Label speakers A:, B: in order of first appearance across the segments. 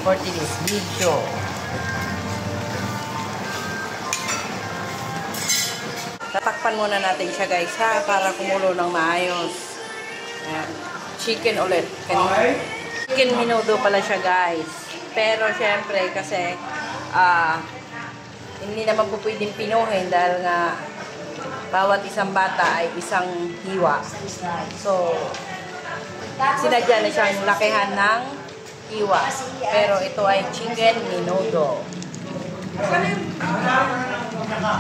A: for today's video. Tatakpan muna natin siya guys ha, para kumulo ng maayos. Ayan. Chicken ulit. Chicken menudo pala siya guys. Pero syempre kasi hindi naman po pwedeng pinuhin dahil nga bawat isang bata ay isang hiwa. So, sinadya na siyang lakihan ng hiwa. Pero ito ay chicken menudo.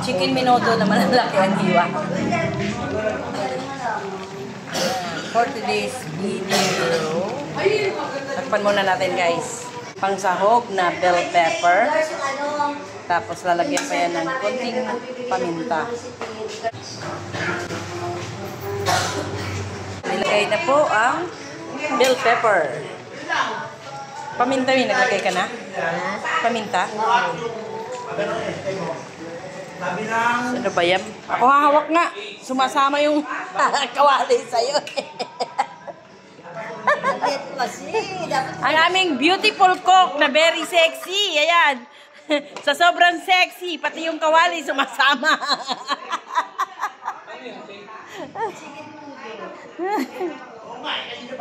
A: Chicken menudo naman ang laki ang hiwa. For today's video, takpan muna natin guys. Pangsahog na bell pepper. Tapos lalagyan pa yan ng konting paminta. Nilagay na po ang bell pepper. Paminta yun, naglagay ka na? Paminta? Ano ba yan? Ako hahawak nga. Sumasama yung kawali sa'yo. Ang aming beautiful cook na very sexy. Ayan. Sa sobrang sexy, pati yung kawali sumasama.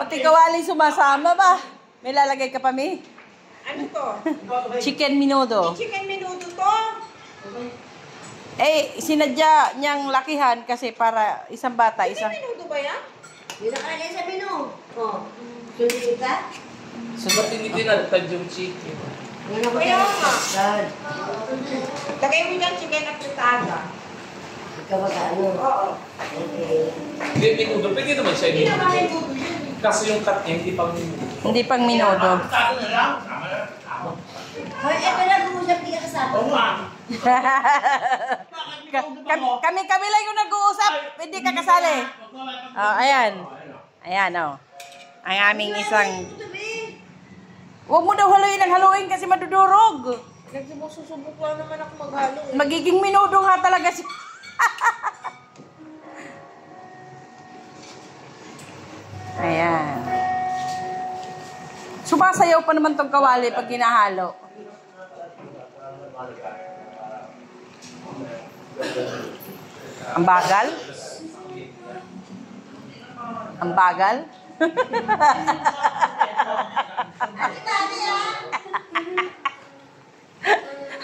A: Pati kawali sumasama ba? May lalagay ka pa, Mi?
B: Ano to?
A: Chicken menudo.
B: Chicken menudo to?
A: Eh, sinadya niyang lakihan kasi para isang bata, isang...
B: Chicken menudo ba yan?
C: Hindi nakalagay sa menu. Oh. Sulit ka?
D: So, ba't hindi tinatad yung chicken?
B: Kaya nga. Lagay mo dyan chicken at fritada.
C: Ikaw magkano?
B: Oo.
C: Okay.
D: Hindi, menudo. Pwede naman siya
B: Hindi naman
D: menudo.
B: menudo yun.
D: Kasi yung cut niya, hindi pang menudo.
A: Hindi pang menudo.
C: Hoy, eto na gumusap, di ka kasama.
D: Oo nga.
A: Kami lang yung nag-uusap. Hindi ka kasali. Oh, ayan. Ayan, oh. Ang aming isang... Huwag mo daw haluin ang haluin kasi madudurog.
B: Nagsusubok lang naman ako maghalo.
A: Magiging menudo nga talaga si... Ayan. Sumasayaw pa naman tong kawali pag ginahalo. Ang bagal? Ang bagal?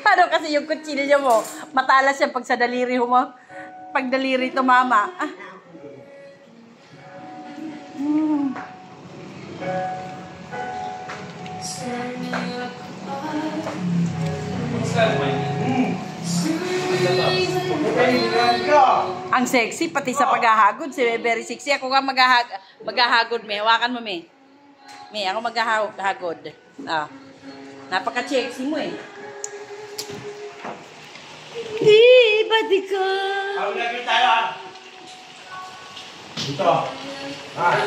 A: Ano kasi yung kutsilyo mo? Matalas yan pag sa daliri mo. Pag daliri tumama. Ang sexy, pati sa paghahagod. Si very sexy. Ako nga maghahagod, me. Hawakan mo, me. Me, ako maghahagod. Ah. Napaka-sexy mo, eh. Ibadi ka.
D: Ako lagi tayo, ah. Dito. Ah.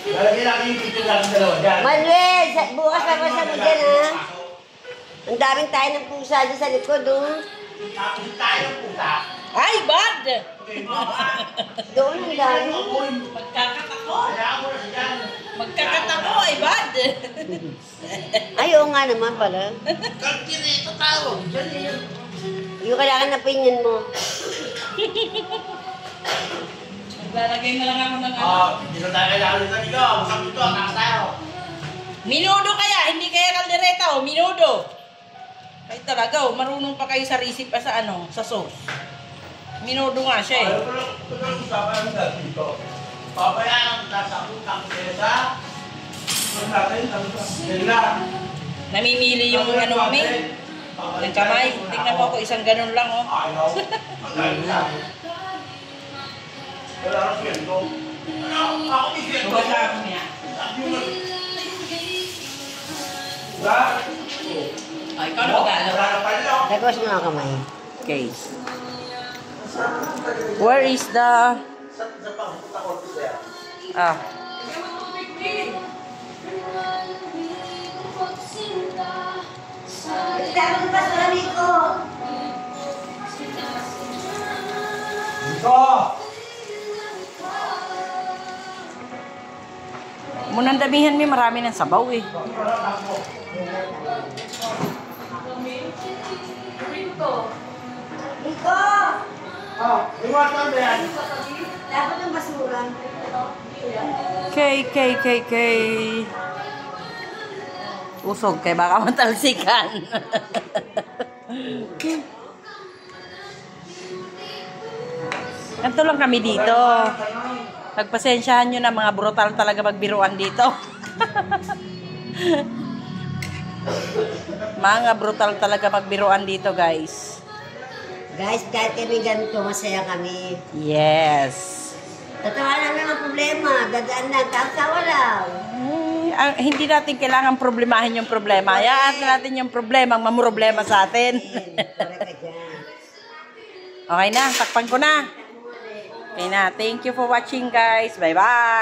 D: Lalagyan natin yung picture natin dalawa. Diyan.
C: Manuel, bukas ako sa mo dyan, ha? Ang daming tayo ng pusa dyan sa likod, oh.
D: Tapos tayo ng puta.
A: Ay, bad!
C: Doon ang dami.
A: Magkakatako. Magkakatako, ay bad!
C: Ay, oo nga naman pala.
D: Kalkirito tao.
C: Yung kailangan na pinyan mo.
A: Maglalagay na lang ako ng ano.
D: Hindi na tayo kailangan nito. Masakit ito. Takas tayo.
A: Minudo kaya, hindi kaya kaldereta, oh. Minudo. Ay talaga, oh. Marunong pa kayo sa recipe pa sa ano, sa sauce. Minudo nga siya, eh.
D: Ito lang usapan natin dito. Pabayaan ang nasa utang kesa. Ang natin, ang nila.
A: Namimili yung ano kami. Ng kamay. Tingnan mo ako, isang ganun lang, oh.
D: Ayaw. Ang na. Wala na sweldo. Ako may sweldo.
A: Wala ako niya. Ay, ikaw na mag-alaw.
C: Lagos mo ang kamay.
A: Okay. Where is the... Ah.
C: Dapat pa sa ko.
D: Dito!
A: Munang damihan mi, marami ng sabaw eh.
C: Nico!
D: Oh, iwasan mo yan.
C: Dapat ang basura.
A: Kay. Usog kay baka matalsikan. Ganito lang kami dito. Pagpasensyahan nyo na, mga brutal talaga magbiruan dito. Mga brutal talaga magbiruan dito, guys.
C: Guys, kahit kami ganito, masaya kami.
A: Yes.
C: Tatawa namin ang problema. Dadaan lang, tawa lang.
A: Hindi natin kailangan problemahin yung problema. Hayaan natin yung problema ang mamroblema sa atin. Okay na, takpan ko na. Okay na. Thank you for watching, guys. Bye-bye.